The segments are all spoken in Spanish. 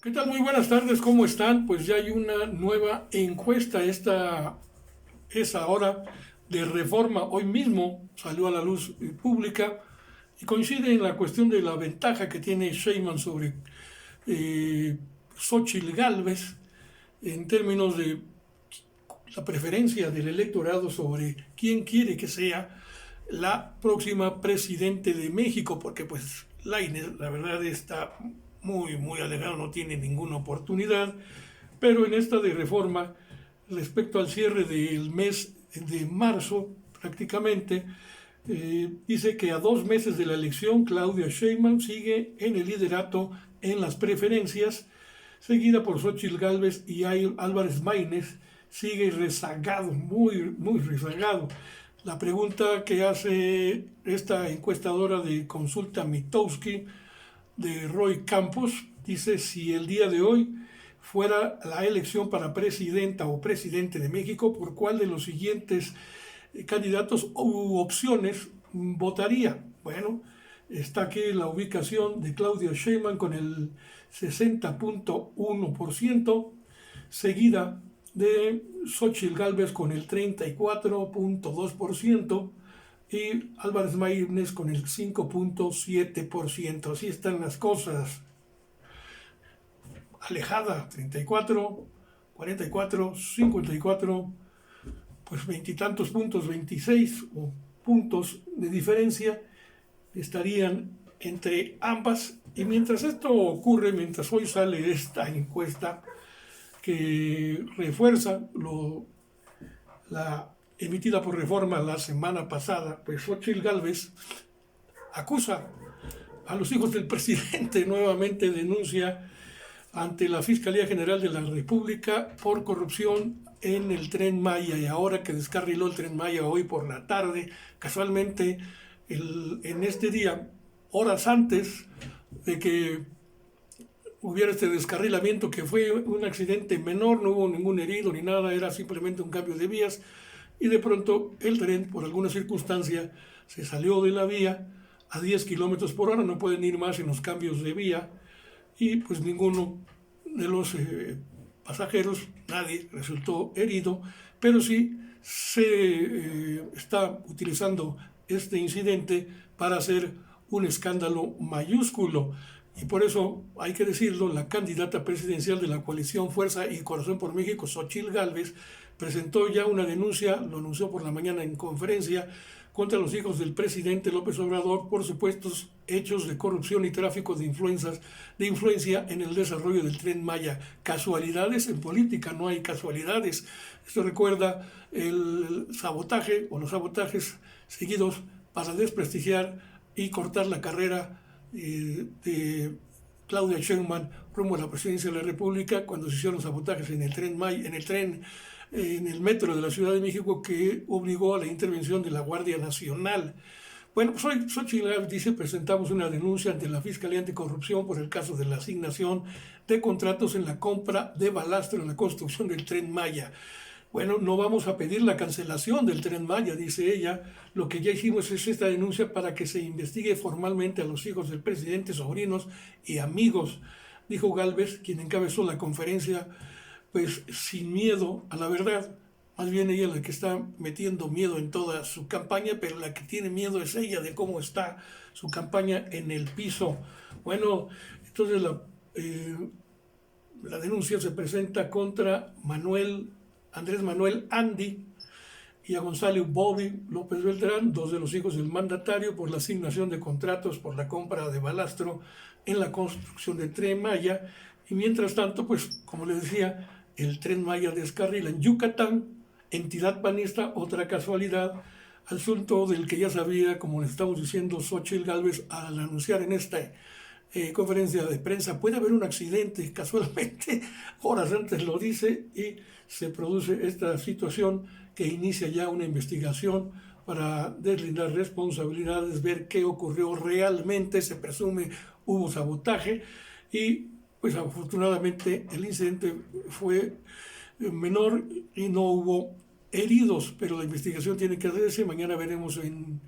¿Qué tal? Muy buenas tardes, ¿cómo están? Pues ya hay una nueva encuesta, esta es ahora de Reforma. Hoy mismo salió a la luz pública y coincide en la cuestión de la ventaja que tiene Sheinbaum sobre eh, Xóchitl Gálvez en términos de la preferencia del electorado sobre quién quiere que sea la próxima presidente de México, porque pues Lainez, la verdad, está muy alejado, no tiene ninguna oportunidad, pero en esta de Reforma, respecto al cierre del mes de marzo, prácticamente, dice que a 2 meses de la elección, Claudia Sheinbaum sigue en el liderato en las preferencias, seguida por Xóchitl Gálvez y Álvarez Maínez, sigue rezagado, muy rezagado. La pregunta que hace esta encuestadora de Consulta Mitowski, de Roy Campos, dice: si el día de hoy fuera la elección para presidenta o presidente de México, ¿por cuál de los siguientes candidatos u opciones votaría? Bueno, está aquí la ubicación de Claudia Sheinbaum con el 60.1%, seguida de Xóchitl Gálvez con el 34.2% y Álvarez Maínez con el 5.7%. Así están las cosas. Alejada, 34, 44, 54, pues veintitantos puntos, 26 o puntos de diferencia estarían entre ambas. Y mientras esto ocurre, mientras hoy sale esta encuesta que refuerza la emitida por Reforma la semana pasada, pues Xóchitl Gálvez acusa a los hijos del presidente, nuevamente denuncia ante la Fiscalía General de la República por corrupción en el Tren Maya. Y ahora que descarriló el Tren Maya hoy por la tarde, casualmente en este día, horas antes de que hubiera este descarrilamiento, que fue un accidente menor, no hubo ningún herido ni nada, era simplemente un cambio de vías, y de pronto el tren, por alguna circunstancia, se salió de la vía a 10 kilómetros por hora, no pueden ir más en los cambios de vía, y pues ninguno de los pasajeros, nadie resultó herido, pero sí se está utilizando este incidente para hacer un escándalo mayúsculo. Y por eso, hay que decirlo, la candidata presidencial de la coalición Fuerza y Corazón por México, Xóchitl Gálvez, presentó ya una denuncia, lo anunció por la mañana en conferencia, contra los hijos del presidente López Obrador por supuestos hechos de corrupción y tráfico de influencia en el desarrollo del Tren Maya. Casualidades en política, no hay casualidades. Esto recuerda el sabotaje o los sabotajes seguidos para desprestigiar y cortar la carrera de Claudia Sheinbaum rumbo a la presidencia de la República, cuando se hicieron sabotajes en el tren Maya, en el metro de la Ciudad de México, que obligó a la intervención de la Guardia Nacional. Bueno, pues hoy Xóchitl Gálvez dice: presentamos una denuncia ante la Fiscalía Anticorrupción por el caso de la asignación de contratos en la compra de balastro en la construcción del Tren Maya. Bueno, no vamos a pedir la cancelación del Tren Maya, dice ella. Lo que ya hicimos es esta denuncia para que se investigue formalmente a los hijos del presidente, sobrinos y amigos, dijo Gálvez, quien encabezó la conferencia, pues sin miedo a la verdad. Más bien ella es la que está metiendo miedo en toda su campaña, pero la que tiene miedo es ella de cómo está su campaña en el piso. Bueno, entonces la denuncia se presenta contra Andrés Manuel Andy y a Gonzalo Bobby López Beltrán, dos de los hijos del mandatario, por la asignación de contratos por la compra de balastro en la construcción del Tren Maya. Y mientras tanto, pues como les decía, el Tren Maya descarrila en Yucatán, entidad panista, otra casualidad, asunto del que ya sabía, como le estamos diciendo, Xóchitl Gálvez al anunciar en esta conferencia de prensa: puede haber un accidente, casualmente horas antes lo dice, y se produce esta situación que inicia ya una investigación para deslindar responsabilidades, ver qué ocurrió realmente. Se presume hubo sabotaje y pues afortunadamente el incidente fue menor y no hubo heridos, pero la investigación tiene que hacerse. Mañana veremos en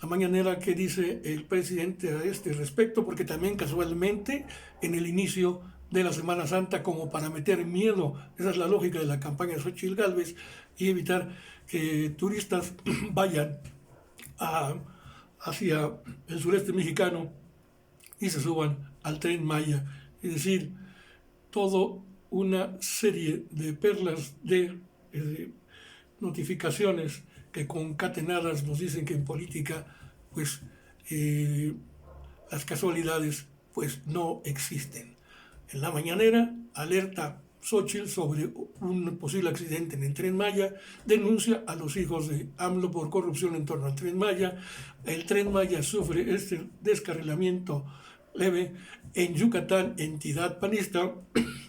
la mañanera qué dice el presidente a este respecto, porque también casualmente en el inicio de la Semana Santa como para meter miedo. Esa es la lógica de la campaña de Xochitl Gálvez y evitar que turistas vayan a, hacia el sureste mexicano y se suban al Tren Maya. Es decir, toda una serie de perlas de notificaciones que concatenadas nos dicen que en política pues eh, las casualidades pues no existen. En la mañanera alerta Xochitl sobre un posible accidente en el Tren Maya, denuncia a los hijos de AMLO por corrupción en torno al Tren Maya. El Tren Maya sufre este descarrilamiento leve en Yucatán, entidad panista,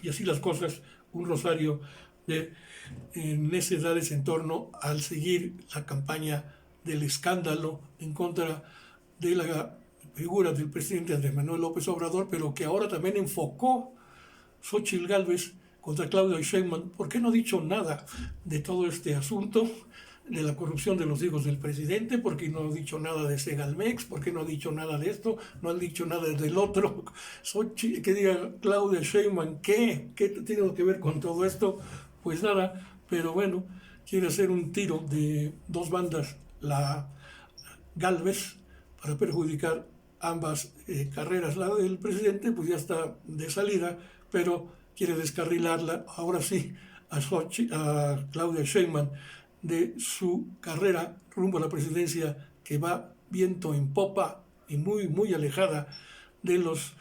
y así las cosas, un rosario de necedades en torno al seguir la campaña del escándalo en contra de la figura del presidente Andrés Manuel López Obrador, pero que ahora también enfocó Xochitl Gálvez contra Claudia Sheinbaum. ¿Por qué no ha dicho nada de todo este asunto de la corrupción de los hijos del presidente? ¿Por qué no ha dicho nada de Segalmex? ¿Por qué no ha dicho nada de esto? No ha dicho nada del otro. Que diga Claudia Sheinbaum, ¿qué tiene que ver con todo esto? Pues nada, pero bueno, quiere hacer un tiro de dos bandas, la Gálvez, para perjudicar ambas carreras. La del presidente pues ya está de salida, pero quiere descarrilarla ahora sí a Claudia Sheinbaum de su carrera rumbo a la presidencia, que va viento en popa y muy muy alejada de los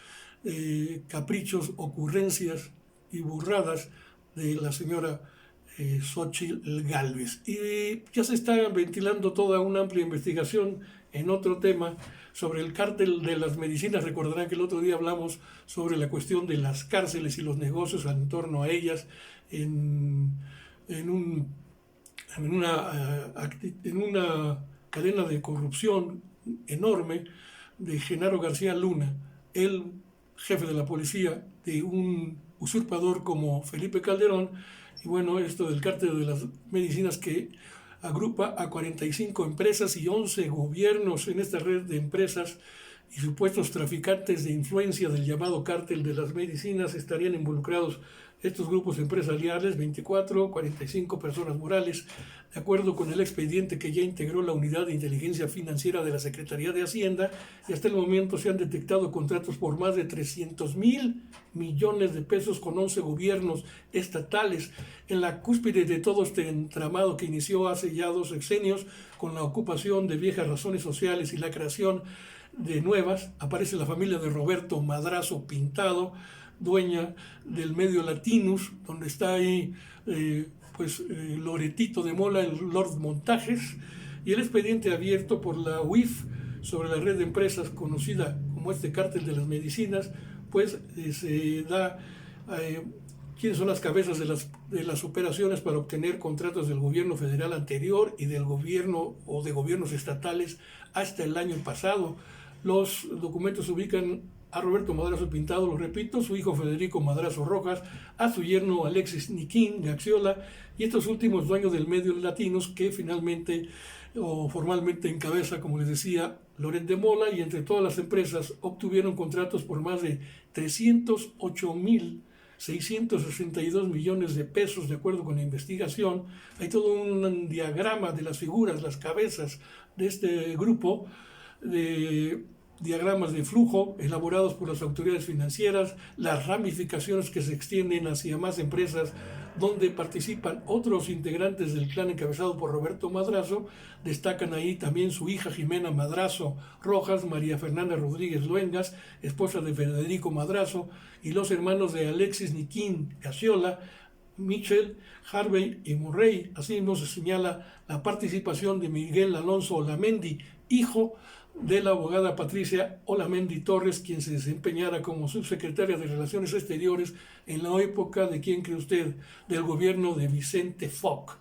caprichos, ocurrencias y burradas de la señora Xochitl Gálvez. Y ya se está ventilando toda una amplia investigación en otro tema sobre el cártel de las medicinas. Recordarán que el otro día hablamos sobre la cuestión de las cárceles y los negocios en torno a ellas en una cadena de corrupción enorme de Genaro García Luna, el jefe de la policía de un usurpador como Felipe Calderón. Y bueno, esto del cártel de las medicinas que agrupa a 45 empresas y 11 gobiernos en esta red de empresas y supuestos traficantes de influencia del llamado cártel de las medicinas. Estarían involucrados estos grupos empresariales, 24, 45 personas morales, de acuerdo con el expediente que ya integró la Unidad de Inteligencia Financiera de la Secretaría de Hacienda. Y hasta el momento se han detectado contratos por más de 300,000 millones de pesos con 11 gobiernos estatales. En la cúspide de todo este entramado que inició hace ya 2 sexenios con la ocupación de viejas razones sociales y la creación de nuevas, aparece la familia de Roberto Madrazo Pintado, dueña del medio Latinus, donde está ahí Loretito de Mola, el Lord Montajes, y el expediente abierto por la UIF sobre la red de empresas conocida como este cártel de las medicinas, pues se da quiénes son las cabezas de las operaciones para obtener contratos del gobierno federal anterior y del gobierno o de gobiernos estatales hasta el año pasado. Los documentos ubican a Roberto Madrazo Pintado, lo repito, su hijo Federico Madrazo Rojas, a su yerno Alexis Niquín de Axiola y estos últimos dueños del medio Latinos, que finalmente o formalmente encabeza, como les decía, Loret de Mola, y entre todas las empresas obtuvieron contratos por más de 308,662 millones de pesos, de acuerdo con la investigación. Hay todo un diagrama de las figuras, las cabezas de este grupo, de diagramas de flujo elaborados por las autoridades financieras, las ramificaciones que se extienden hacia más empresas donde participan otros integrantes del clan encabezado por Roberto Madrazo. Destacan ahí también su hija Jimena Madrazo Rojas, María Fernanda Rodríguez Luengas, esposa de Federico Madrazo, y los hermanos de Alexis Niquín Casiola, Michel, Harvey y Murray. Asimismo se señala la participación de Miguel Alonso Olamendi, hijo de la abogada Patricia Olamendi Torres, quien se desempeñara como subsecretaria de Relaciones Exteriores en la época de, ¿quién cree usted?, del gobierno de Vicente Fox.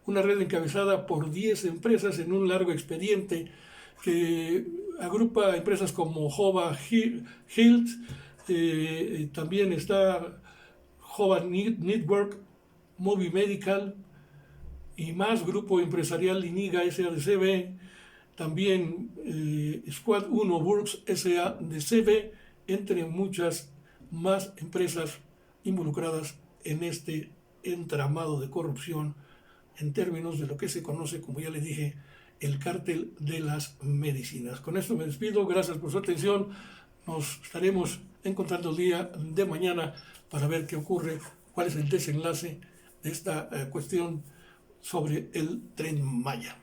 Una red encabezada por 10 empresas en un largo expediente que agrupa empresas como Hova Hilt, también está Hova Network, Movi Medical y más, Grupo Empresarial Iniga SADCB, también Squad 1 Works SADCB, entre muchas más empresas involucradas en este entramado de corrupción en términos de lo que se conoce, como ya le dije, el cártel de las medicinas. Con esto me despido, gracias por su atención. Nos estaremos encontrando el día de mañana para ver qué ocurre, cuál es el desenlace de esta cuestión sobre el Tren Maya.